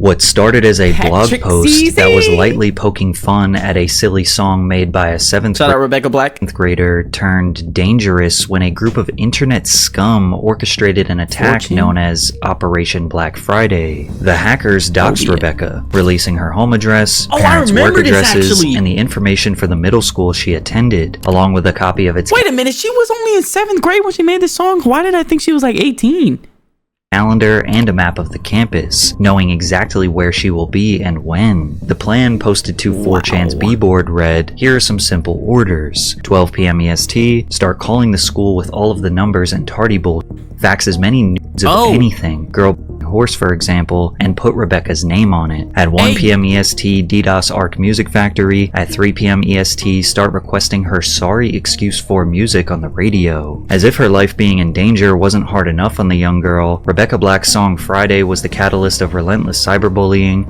What started as a blog post that was CC. lightly poking fun at a silly song made by a seventh grader turned dangerous when a group of internet scum orchestrated an attack known as Operation Black Friday. The hackers doxed Rebecca, releasing her home address, parents' work addresses, and the information for the middle school she attended, along with a copy of its Wait a minute, she was only in 7th grade when she made this song? Why did I think she was like 18? calendar and a map of the campus, knowing exactly where she will be and when. The plan posted to 4chan's B-board read, here are some simple orders. 12 p.m. EST, start calling the school with all of the numbers and tardy bull. Fax as many nudes of anything, girl horse for example, and put Rebecca's name on it. At 1 p.m. EST, DDoS Arc Music Factory. At 3 p.m. EST, start requesting her Sorry Excuse for music on the radio. As if her life being in danger wasn't hard enough on the young girl, Rebecca Black's song Friday was the catalyst of relentless cyberbullying.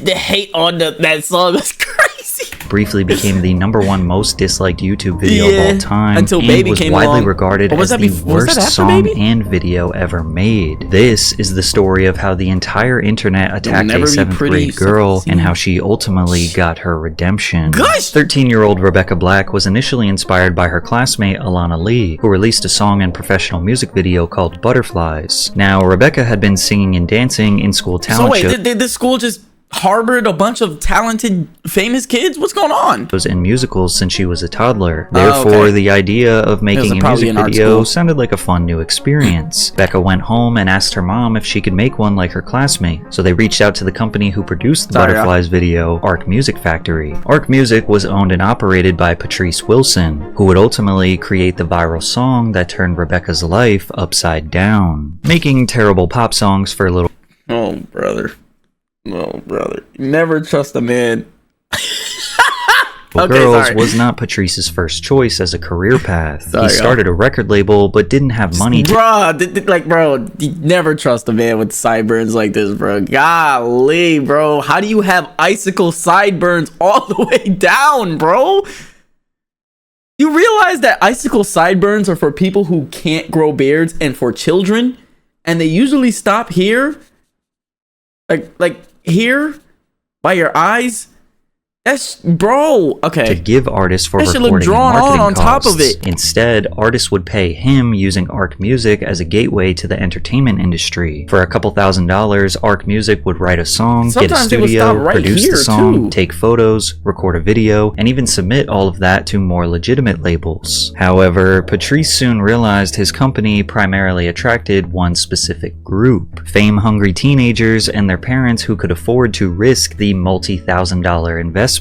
The hate on that song was crazy. Briefly became the #1 most disliked YouTube video of all time, until and Baby was came widely along. regarded as the worst song and video ever made. This is the story of how the entire internet attacked a 7th grade girl and how she ultimately got her redemption. 13-year-old Rebecca Black was initially inspired by her classmate Alana Lee, who released a song and professional music video called Butterflies. Now, Rebecca had been singing and dancing in school talent shows. Did the school just harbored a bunch of talented, famous kids? What's going on? In musicals since she was a toddler. Therefore, the idea of making a music video sounded like a fun new experience. Becca went home and asked her mom if she could make one like her classmate. So they reached out to the company who produced the Butterflies video, Arc Music Factory. Arc Music was owned and operated by Patrice Wilson, who would ultimately create the viral song that turned Rebecca's life upside down, making terrible pop songs for little. Oh, brother. No, brother. Never trust a man. Girls was not Patrice's first choice as a career path. He started a record label, but didn't have money to... you never trust a man with sideburns like this, bro. Golly, bro. How do you have icicle sideburns all the way down, bro? You realize that icicle sideburns are for people who can't grow beards and for children? And they usually stop here? Like here by your eyes. That's okay. To give artists for that should recording look drawn and marketing on top costs. of it. Instead, artists would pay him using Arc Music as a gateway to the entertainment industry. For a couple $1,000s, Arc Music would write a song, get a studio, produce the song, take photos, record a video, and even submit all of that to more legitimate labels. However, Patrice soon realized his company primarily attracted one specific group: fame-hungry teenagers and their parents who could afford to risk the multi-$1,000 investment.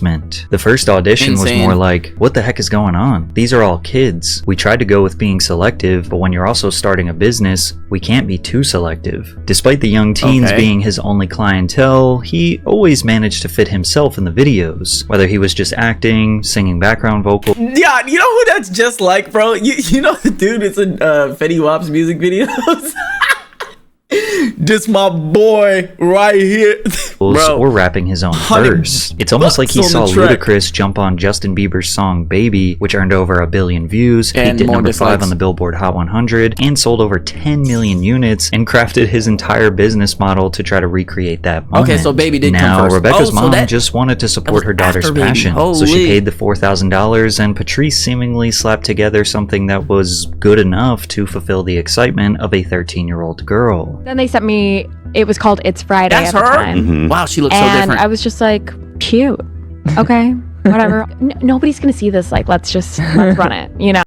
The first audition was more like, what the heck is going on? These are all kids. We tried to go with being selective, but when you're also starting a business, we can't be too selective. Despite the young teens being his only clientele, he always managed to fit himself in the videos, whether he was just acting, singing background vocals. Yeah, you know who that's just like, bro? You know the dude that's in Fetty Wap's music videos? Just my boy right here. Bro, or rapping his own verse. It's almost like he saw Ludacris jump on Justin Bieber's song Baby, which earned over 1 billion views, peaked at number 5 on the Billboard Hot 100, and sold over 10 million units, and crafted his entire business model to try to recreate that moment. Okay, so Baby did now, come first. Rebecca's mom just wanted to support her daughter's passion, so she paid the $4,000, and Patrice seemingly slapped together something that was good enough to fulfill the excitement of a 13-year-old girl. Then they sent me, it was called It's Friday. That's at the her? time. Wow, she looks so different. And I was just like, cute. Okay, whatever. Nobody's gonna see this. Like, let's run it, you know?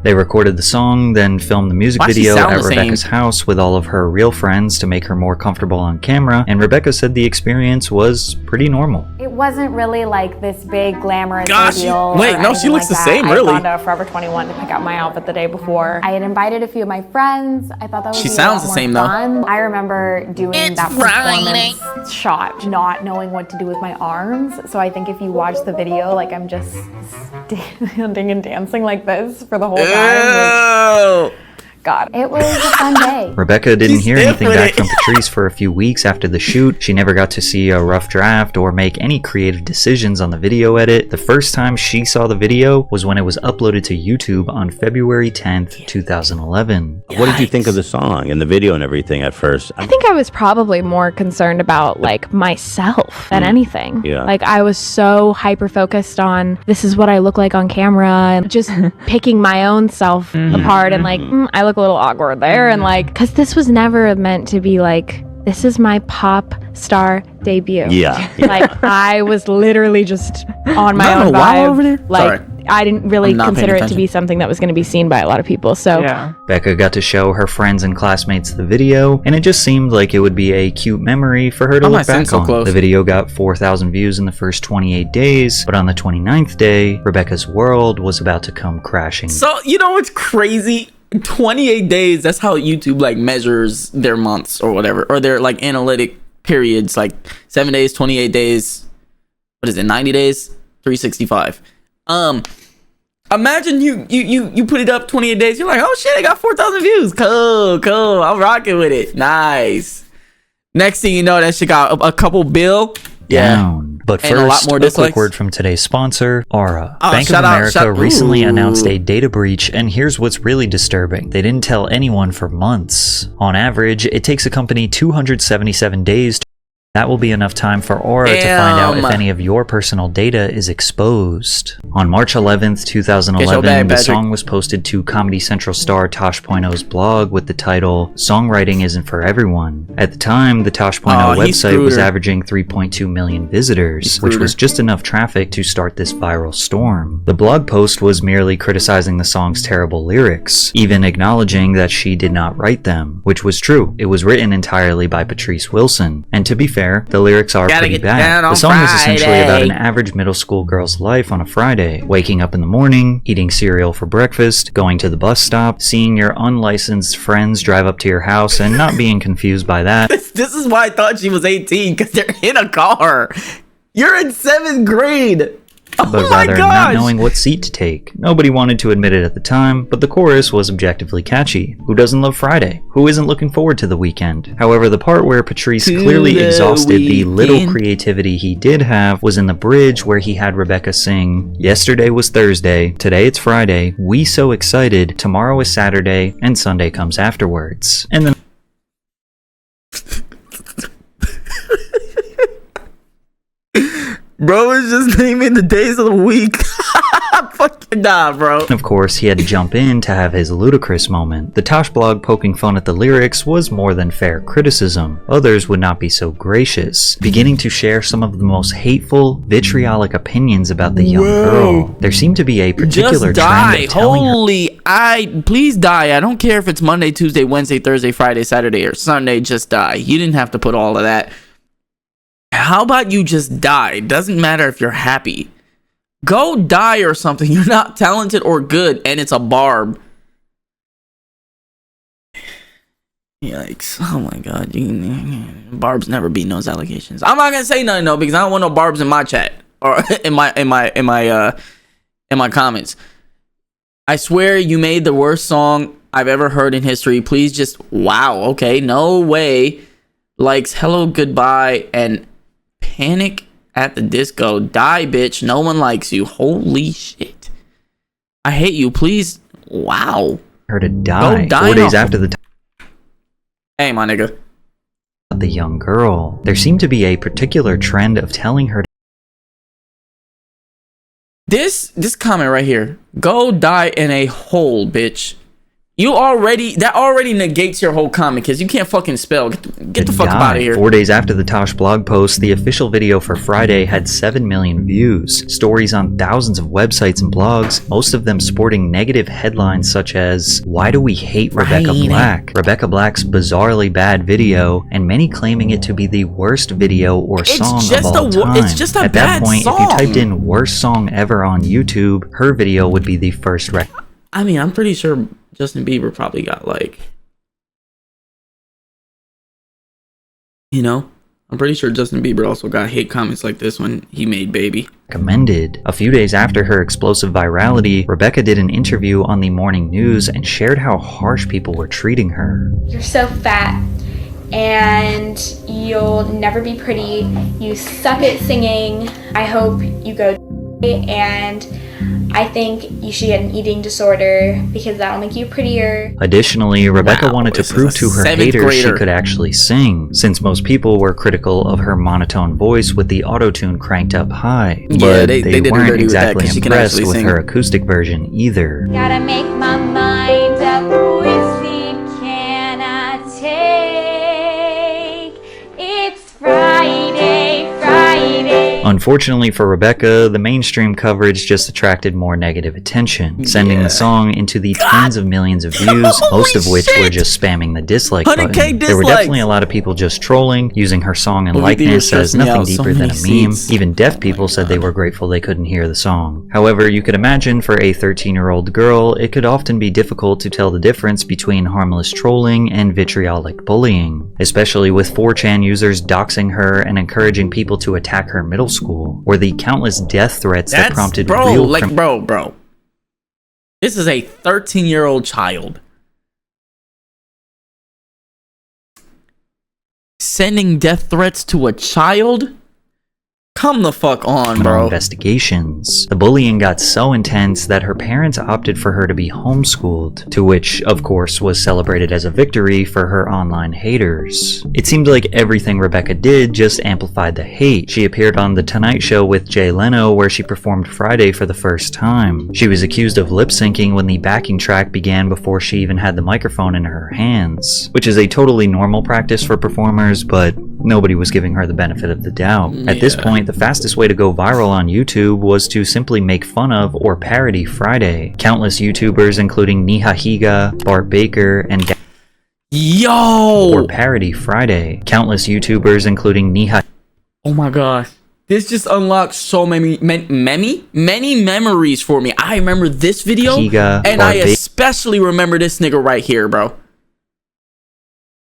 They recorded the song, then filmed the music video at Rebecca's house with all of her real friends to make her more comfortable on camera, and Rebecca said the experience was pretty normal. It wasn't really like this big glamorous reveal. Wait, no, she looks the same, really. I had gone to Forever 21 to pick out my outfit the day before. I had invited a few of my friends. I thought that would be a lot more fun. I rember doing that performance shot, not knowing what to do with my arms. So I think if you watch the video, like I'm just standing and dancing like this for the whole time. God, it was a fun day. Rebecca didn't hear anything back from Patrice for a few weeks after the shoot. She never got to see a rough draft or make any creative decisions on the video edit. The first time she saw the video was when it was uploaded to YouTube on February 10th, 2011. What did you think of the song and the video and everything at first? I think I was probably more concerned about like myself than anything. Yeah. Like I was so hyper focused on this is what I look like on camera and just picking my own self apart and like I look a little awkward there and like because this was never meant to be like this is my pop star debut. Yeah. Like I was literally just on my own vibe. Over there? Like sorry. I didn't really consider it to be something that was going to be seen by a lot of people. So Becca got to show her friends and classmates the video, and it just seemed like it would be a cute memory for her to look back on. The video got 4,000 views in the first 28 days, but on the 29th day, Rebecca's world was about to come crashing. So, you know what's crazy? 28 days, that's how YouTube like measures their months or whatever, or their like analytic periods, like 7 days, 28 days, what is it, 90 days, 365. Imagine you put it up 28 days, you're like, oh shit, I got 4,000 views. Cool, I'm rocking with it. Nice. Next thing you know, that shit got a couple bill down. But first, a quick word from today's sponsor, Aura. Bank of America recently announced a data breach, and here's what's really disturbing. They didn't tell anyone for months. On average, it takes a company 277 days to that will be enough time for Aura to find out if any of your personal data is exposed. On March 11th, 2011, the song was posted to Comedy Central star Tosh.0's blog with the title, Songwriting Isn't For Everyone. At the time, the Tosh.0 website was averaging 3.2 million visitors, which was just enough traffic to start this viral storm. The blog post was merely criticizing the song's terrible lyrics, even acknowledging that she did not write them, which was true. It was written entirely by Patrice Wilson, and to be fair, the lyrics are pretty bad. The song is essentially about an average middle school girl's life on a Friday, waking up in the morning, eating cereal for breakfast, going to the bus stop, seeing your unlicensed friends drive up to your house and not being confused by that. This is why I thought she was 18, because they're in a car. You're in 7th grade. But rather not knowing what seat to take. Nobody wanted to admit it at the time, but the chorus was objectively catchy. Who doesn't love Friday? Who isn't looking forward to the weekend? However, the part where Patrice clearly exhausted the little creativity he did have was in the bridge where he had Rebecca sing, yesterday was Thursday, today it's Friday, we so excited, tomorrow is Saturday, and Sunday comes afterwards. And then bro is just naming the days of the week. Fucking nah, bro. Of course, he had to jump in to have his ludicrous moment. The Tosh blog poking fun at the lyrics was more than fair criticism. Others would not be so gracious, beginning to share some of the most hateful, vitriolic opinions about the young girl. There seemed to be a particular trend of telling her, please die. I don't care if it's Monday, Tuesday, Wednesday, Thursday, Friday, Saturday, or Sunday, just die. You didn't have to put all of that. How about you just die? Doesn't matter if you're happy. Go die or something. You're not talented or good, and it's a barb. Yikes. Oh my god. Barbs never beat those allegations. I'm not gonna say nothing though, because I don't want no barbs in my chat or in my comments. I swear you made the worst song I've ever heard in history. Please just wow, okay, no way. Likes hello goodbye and Panic at the Disco. Die, bitch. No one likes you. Holy shit. I hate you. Please. Wow. Her to die. Go die 4 days after the hey, my nigga. The young girl. There seemed to be a particular trend of telling her this comment right here. Go die in a hole, bitch. That already negates your whole comment because you can't fucking spell. Get the fuck out of here. 4 days after the Tosh blog post, the official video for Friday had 7 million views. Stories on thousands of websites and blogs, most of them sporting negative headlines such as, why do we hate Rebecca Black? Rebecca Black's bizarrely bad video, and many claiming it to be the worst video or song of all time. It's just a bad song. At that point, if you typed in worst song ever on YouTube, her video would be the first I mean, I'm pretty sure Justin Bieber probably got like, you know, I'm pretty sure Justin Bieber also got hate comments like this when he made Baby. Recommended. A few days after her explosive virality, Rebecca did an interview on the morning news and shared how harsh people were treating her. You're so fat and you'll never be pretty. You suck at singing. I hope you go and I think you should get an eating disorder because that'll make you prettier. Additionally, Rebecca wanted to prove to her haters she could actually sing, since most people were critical of her monotone voice with the auto-tune cranked up high. But they weren't exactly impressed with her acoustic version either. Gotta make my mind up, whiskey cannot take. It's Friday, Friday. Unfortunately for Rebecca, the mainstream coverage just attracted more negative attention, sending the song into the tens of millions of views, most of which were just spamming the dislike button. There were definitely a lot of people just trolling, using her song and likeness as nothing deeper than a meme. Even deaf people said they were grateful they couldn't hear the song. However, you could imagine for a 13-year-old girl, it could often be difficult to tell the difference between harmless trolling and vitriolic bullying, especially with 4chan users doxing her and encouraging people to attack her middle school, or the countless death threats that prompted bro. This is a 13-year-old child sending death threats to a child? Come the fuck on, bro. Investigations. The bullying got so intense that her parents opted for her to be homeschooled, to which, of course, was celebrated as a victory for her online haters. It seemed like everything Rebecca did just amplified the hate. She appeared on The Tonight Show with Jay Leno, where she performed Friday for the first time. She was accused of lip-syncing when the backing track began before she even had the microphone in her hands, which is a totally normal practice for performers, but nobody was giving her the benefit of the doubt. At this point, the fastest way to go viral on YouTube was to simply make fun of or parody Friday. Countless YouTubers, including Nihahiga, Bart Baker, and or parody Friday. Countless YouTubers, including Oh my gosh. This just unlocked so many memories for me. I remember this video, and I especially remember this nigga right here, bro.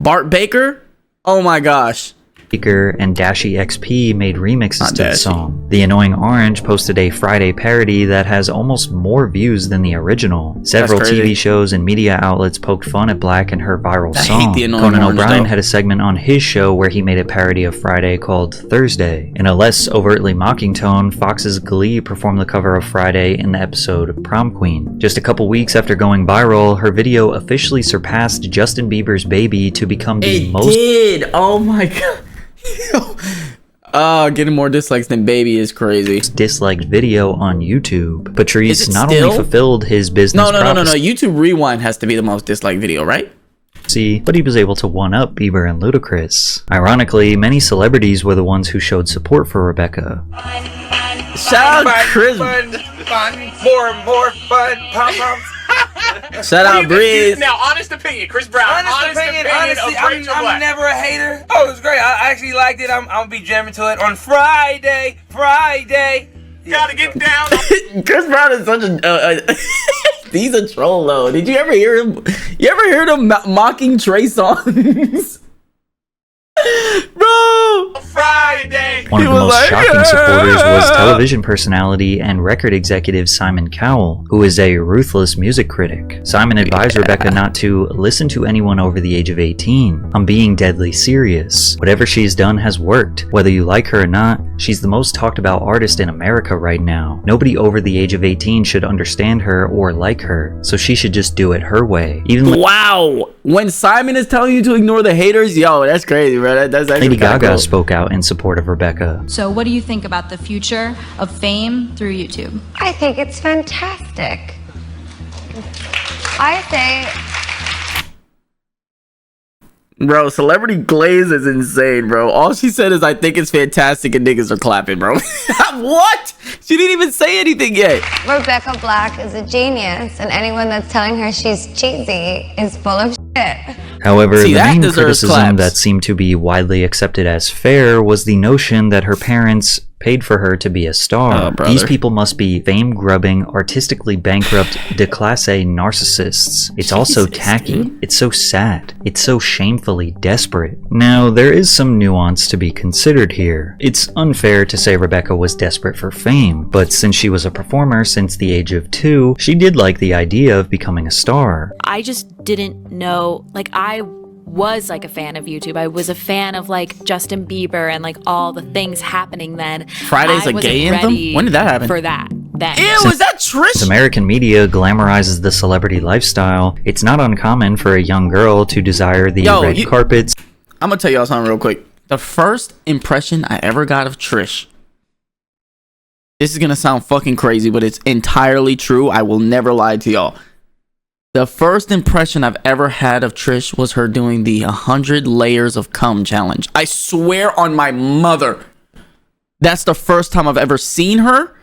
Bart Baker? Oh my gosh. Baker and Dashi XP made remixes to the song. The Annoying Orange posted a Friday parody that has almost more views than the original. Several TV shows and media outlets poked fun at Black and her viral song. Conan O'Brien had a segment on his show where he made a parody of Friday called Thursday. In a less overtly mocking tone, Fox's Glee performed the cover of Friday in the episode Prom Queen. Just a couple weeks after going viral, her video officially surpassed Justin Bieber's Baby to become the most... It did! Oh my god. Getting more dislikes than Baby is crazy. Disliked video on YouTube. Patrice not only fulfilled his business No. YouTube Rewind has to be the most disliked video, right? But he was able to one-up Bieber and Ludacris. Ironically, many celebrities were the ones who showed support for Rebecca. Shout out Chris. More fun. Pom-poms. Shout out Breeze. Now, honest opinion, Chris Brown. Honest opinion honestly, I'm never a hater. Oh, it was great. I actually liked it. I'm gonna be jamming to it on Friday. Gotta get down. Chris Brown is such a he's a troll though. Did you ever hear him? You ever heard him mocking Trey Songz? Bro, Friday. One of the most shocking supporters was television personality and record executive Simon Cowell, who is a ruthless music critic. Simon advised Rebecca not to listen to anyone over the age of 18. I'm being deadly serious. Whatever she's done has worked. Whether you like her or not, she's the most talked about artist in America right now. Nobody over the age of 18 should understand her or like her, so she should just do it her way. Wow! When Simon is telling you to ignore the haters, yo, that's crazy, bro. That's Lady Gaga spoke out in support of Rebecca. So what do you think about the future of fame through YouTube? I think it's fantastic. I say... Bro, Celebrity Glaze is insane, bro. All she said is, I think it's fantastic, and niggas are clapping, bro. What? She didn't even say anything yet. Rebecca Black is a genius, and anyone that's telling her she's cheesy is full of shit. However, the main criticism that seemed to be widely accepted as fair was the notion that her parents paid for her to be a star. These people must be fame-grubbing, artistically bankrupt, declasse narcissists. It's also tacky. It's so sad. It's so shamefully desperate. Now, there is some nuance to be considered here. It's unfair to say Rebecca was desperate for fame, but since she was a performer since the age of 2, she did like the idea of becoming a star. I just didn't know, like, I was like a fan of YouTube. I was a fan of like Justin Bieber and like all the things happening then. Friday's a gay anthem? When did that happen? For that. Then. Ew, is that Trish? American media glamorizes the celebrity lifestyle. It's not uncommon for a young girl to desire the red carpets. I'm gonna tell y'all something real quick. The first impression I ever got of Trish, this is gonna sound fucking crazy, but it's entirely true. I will never lie to y'all. The first impression I've ever had of Trish was her doing the 100 layers of cum challenge. I swear on my mother. That's the first time I've ever seen her.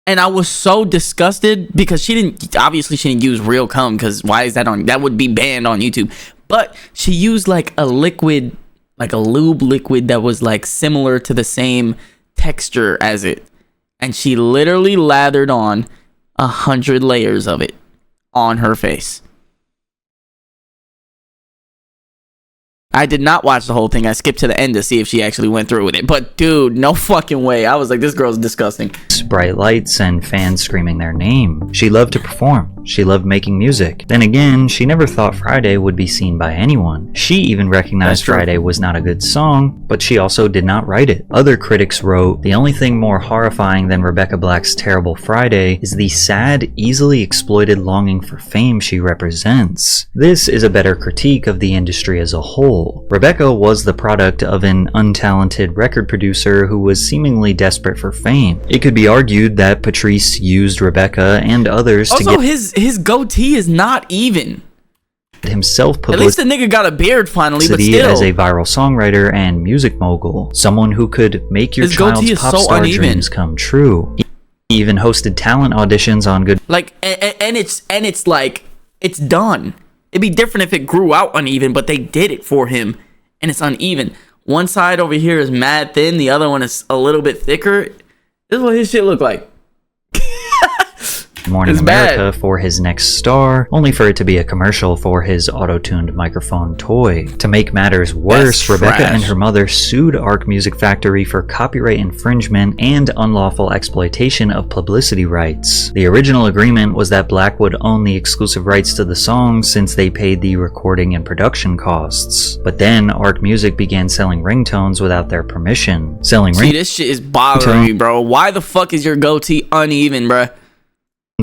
And I was so disgusted because she didn't use real cum, because why is that on? That would be banned on YouTube. But she used like a liquid, like a lube liquid that was like similar to the same texture as it. And she literally lathered on 100 layers of it on her face. I did not watch the whole thing. I skipped to the end to see if she actually went through with it. But dude, no fucking way. I was like, this girl's disgusting. Bright lights and fans screaming their name. She loved to perform. She loved making music. Then again, she never thought Friday would be seen by anyone. She even recognized Friday was not a good song, but she also did not write it. Other critics wrote, the only thing more horrifying than Rebecca Black's terrible Friday is the sad, easily exploited longing for fame she represents. This is a better critique of the industry as a whole. Rebecca was the product of an untalented record producer who was seemingly desperate for fame. It could be argued that Patrice used Rebecca and others to get his goatee is not even. Himself At least the nigga got a beard finally, but still. As a viral songwriter and music mogul, someone who could make your child's pop star dreams come true. He even hosted talent auditions on Good. Like, and it's like, it's done. It'd be different if it grew out uneven, but they did it for him, and it's uneven. One side over here is mad thin, the other one is a little bit thicker. This is what his shit look like. Morning America for his next star, only for it to be a commercial for his auto-tuned microphone toy. To make matters worse, Rebecca and her mother sued Arc Music Factory for copyright infringement and unlawful exploitation of publicity rights. The original agreement was that Black would own the exclusive rights to the song since they paid the recording and production costs. But then Arc Music began selling ringtones without their permission. See, this shit is bothering me, bro. Why the fuck is your goatee uneven, bro?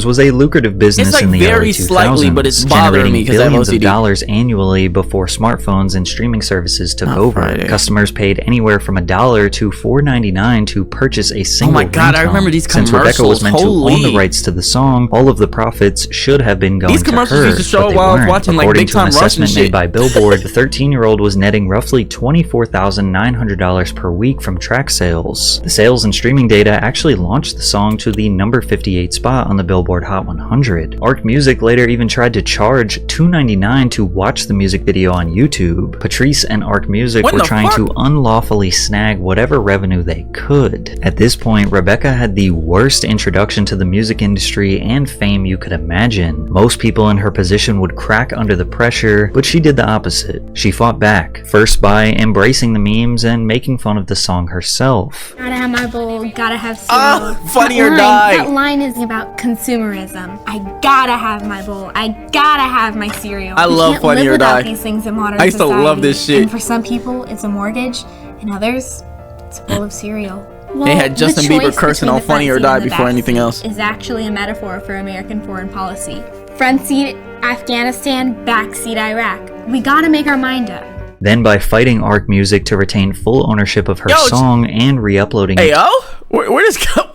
Was a lucrative business in the early 2000s, slightly, but it's bothering me because billions of dollars annually before smartphones and streaming services took over. Friday. Customers paid anywhere from $1 to $4.99 to purchase a single ringtone. Oh my god, I remember these commercials. Since Rebecca was meant to own the rights to the song, all of the profits should have been going to her, used to show but they while I was weren't. watching, According like, to an assessment made by Billboard, the shit. 13-year-old was netting roughly $24,900 per week from track sales. The sales and streaming data actually launched the song to the number 58 spot on the Billboard Hot 100. Arc Music later even tried to charge $2.99 to watch the music video on YouTube. Patrice and Arc Music were trying to unlawfully snag whatever revenue they could. At this point, Rebecca had the worst introduction to the music industry and fame you could imagine. Most people in her position would crack under the pressure, but she did the opposite. She fought back, first by embracing the memes and making fun of the song herself. Gotta have my bowl, gotta have cereal. Funny or die. That line is about consumerism. I gotta have my bowl. I gotta have my cereal. I love Funny or Die. These things in modern I used to love this shit. And for some people, it's a mortgage, and others, it's a bowl of cereal. Well, they had Justin Bieber cursing on Funny or Die before anything else. Is actually a metaphor for American foreign policy. Front seat Afghanistan, back seat Iraq. We gotta make our mind up. Then by fighting Arc Music to retain full ownership of her song and re-uploading it. Hey yo, where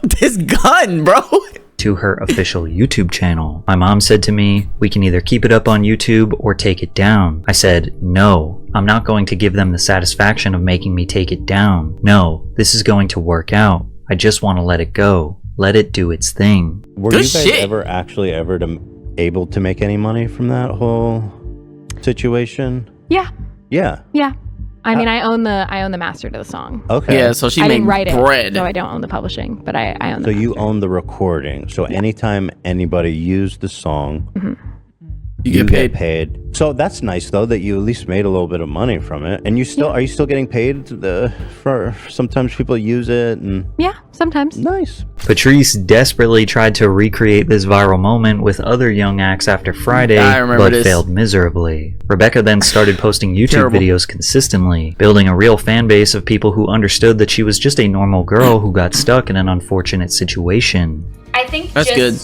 this gun, bro? To her official YouTube channel. My mom said to me, we can either keep it up on YouTube or take it down. I said, no, I'm not going to give them the satisfaction of making me take it down. No, this is going to work out. I just want to let it go. Let it do its thing. Were you guys ever able to make any money from that whole situation? Yeah. Yeah. Yeah. I mean, I own the master to the song. Okay. Yeah, so I didn't write bread. it, so I don't own the publishing, but I own the So you own the recording. So anytime anybody used the song, you get paid. So that's nice though that you at least made a little bit of money from it. And you still are you still getting paid for sometimes people use it and Yeah, sometimes. Nice. Patrice desperately tried to recreate this viral moment with other young acts after Friday, but failed miserably. Rebecca then started posting YouTube videos consistently, building a real fan base of people who understood that she was just a normal girl who got stuck in an unfortunate situation. I think that's good.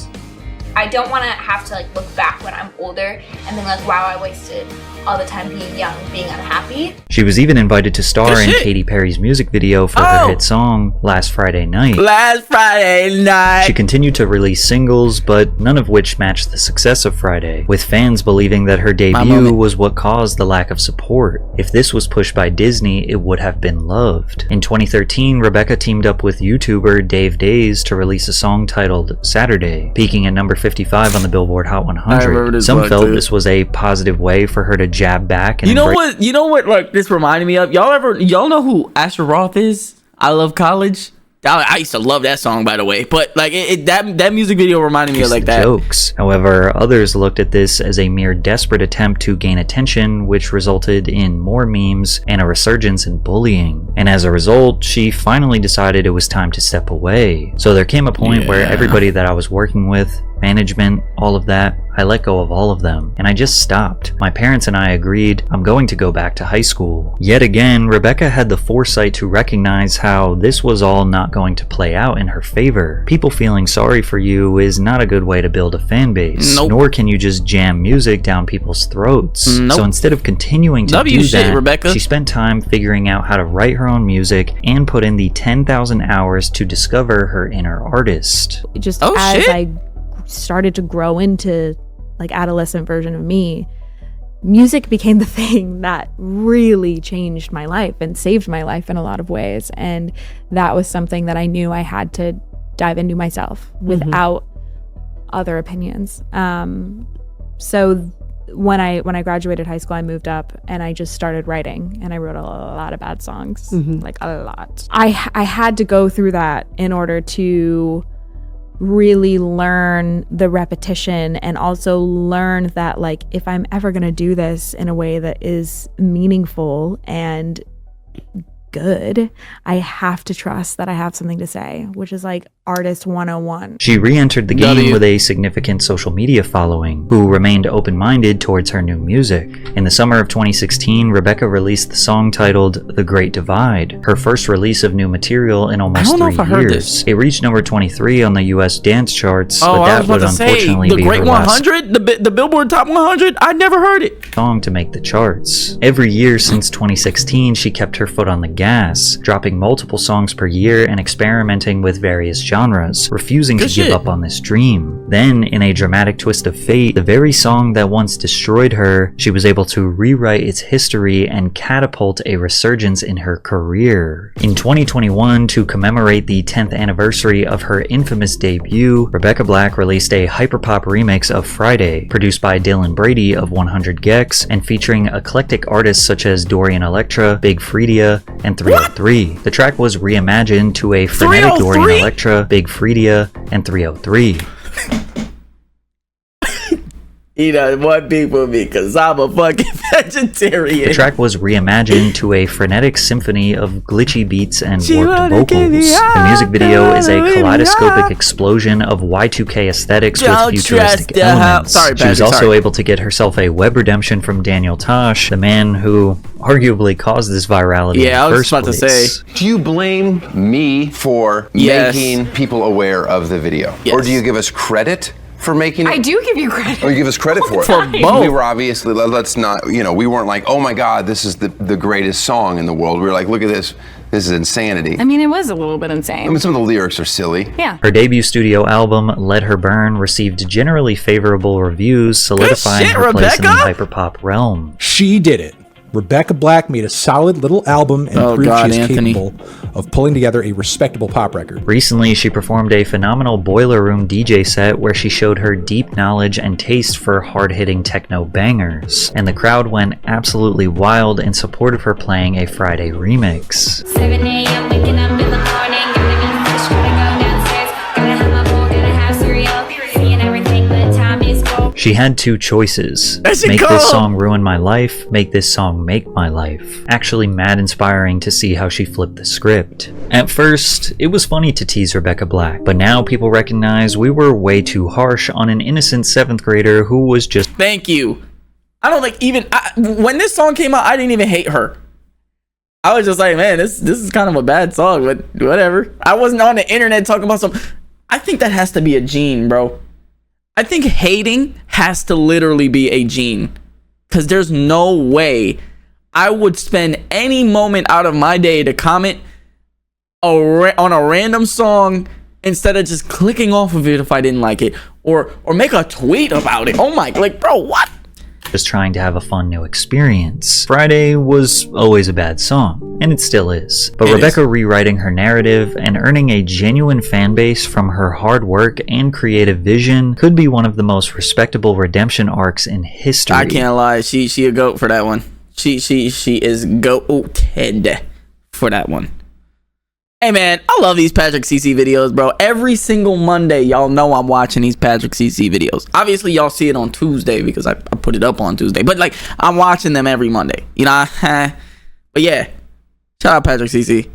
I don't want to have to like look back when I'm older and then like, wow, I wasted all the time being young, being unhappy. She was even invited to star in Katy Perry's music video for her hit song, Last Friday Night. Last Friday Night! She continued to release singles, but none of which matched the success of Friday, with fans believing that her debut was what caused the lack of support. If this was pushed by Disney, it would have been loved. In 2013, Rebecca teamed up with YouTuber Dave Days to release a song titled Saturday, peaking at number 55 on the Billboard Hot 100. Some felt this was a positive way for her to jab back. And you know what like this reminded me of? Y'all know who Asher Roth is? I Love College. I used to love that song, by the way, but like that music video reminded me of like that. Jokes. However, others looked at this as a mere desperate attempt to gain attention, which resulted in more memes and a resurgence in bullying. And as a result, she finally decided it was time to step away. So there came a point where everybody that I was working with, management, all of that, I let go of all of them, and I just stopped. My parents and I agreed I'm going to go back to high school. Yet again, Rebecca had the foresight to recognize how this was all not going to play out in her favor. People feeling sorry for you is not a good way to build a fan base, nor can you just jam music down people's throats. So instead of continuing to do that, Rebecca. She spent time figuring out how to write her own music and put in the 10,000 hours to discover her inner artist. Just as I started to grow into like adolescent version of me, music became the thing that really changed my life and saved my life in a lot of ways. And that was something that I knew I had to dive into myself without other opinions. So when I graduated high school, I moved up and I just started writing, and I wrote a lot of bad songs, like a lot. I had to go through that in order to really learn the repetition, and also learn that like if I'm ever gonna do this in a way that is meaningful and good, I have to trust that I have something to say, which is like artist 101. She re-entered the game with a significant social media following, who remained open-minded towards her new music. In the summer of 2016, Rebecca released the song titled The Great Divide, her first release of new material in almost 3 years. It reached number 23 on the US dance charts, but that would unfortunately be her last The Great 100? The Billboard Top 100? I never heard it. Song to make the charts. Every year since 2016, she kept her foot on the gas, dropping multiple songs per year and experimenting with various genres, refusing to give up on this dream. Then, in a dramatic twist of fate, the very song that once destroyed her, she was able to rewrite its history and catapult a resurgence in her career. In 2021, to commemorate the 10th anniversary of her infamous debut, Rebecca Black released a hyperpop remix of Friday, produced by Dylan Brady of 100 Gex, and featuring eclectic artists such as Dorian Electra, Big Freedia, and 303. The track was reimagined to a frenetic Dorian Electra, Big Freedia, and 303. You know, one big for me, because I'm a fucking vegetarian. The track was reimagined to a frenetic symphony of glitchy beats and warped vocals. The music video is a kaleidoscopic explosion of Y2K aesthetics with futuristic elements. She was also able to get herself a web redemption from Daniel Tosh, the man who arguably caused this virality in the first place. To say. Do you blame me for making people aware of the video? Or do you give us credit for making it? I do give you credit. Oh, you give us credit for it. For both. We were obviously, let's not, you know, we weren't like, oh my God, this is the greatest song in the world. We were like, look at this. This is insanity. I mean, it was a little bit insane. I mean, some of the lyrics are silly. Yeah. Her debut studio album, Let Her Burn, received generally favorable reviews, solidifying her place in the hyperpop realm. She did it. Rebecca Black made a solid little album and proved she is capable of pulling together a respectable pop record. Recently, she performed a phenomenal Boiler Room DJ set where she showed her deep knowledge and taste for hard-hitting techno bangers, and the crowd went absolutely wild in support of her playing a Friday remix. 7 a.m. waking up in the morning, gotta get fresh, gotta go downstairs, gotta have my bowl, gotta have cereal, seeing everything, but time is gold. She had two choices. Make this song ruin my life, make this song make my life. Actually mad inspiring to see how she flipped the script. At first, it was funny to tease Rebecca Black, but now people recognize we were way too harsh on an innocent 7th grader who was just— Thank you. I don't when this song came out, I didn't even hate her. I was just like, man, this is kind of a bad song, but whatever. I wasn't on the internet talking about some. I think that has to be a gene, bro. I think hating has to literally be a gene, because there's no way I would spend any moment out of my day to comment on a random song instead of just clicking off of it if I didn't like it, or make a tweet about it. Oh my, like, bro, what? Just trying to have a fun new experience. Friday was always a bad song, and it still is. But Rebecca rewriting her narrative and earning a genuine fan base from her hard work and creative vision could be one of the most respectable redemption arcs in history. I can't lie, she a goat for that one. She is goated for that one. Hey man, I love these patrickcc videos, bro. Every single Monday, y'all know I'm watching these patrickcc videos. Obviously, y'all see it on Tuesday because I put it up on Tuesday. But like, I'm watching them every Monday. You know? But yeah, shout out patrickcc.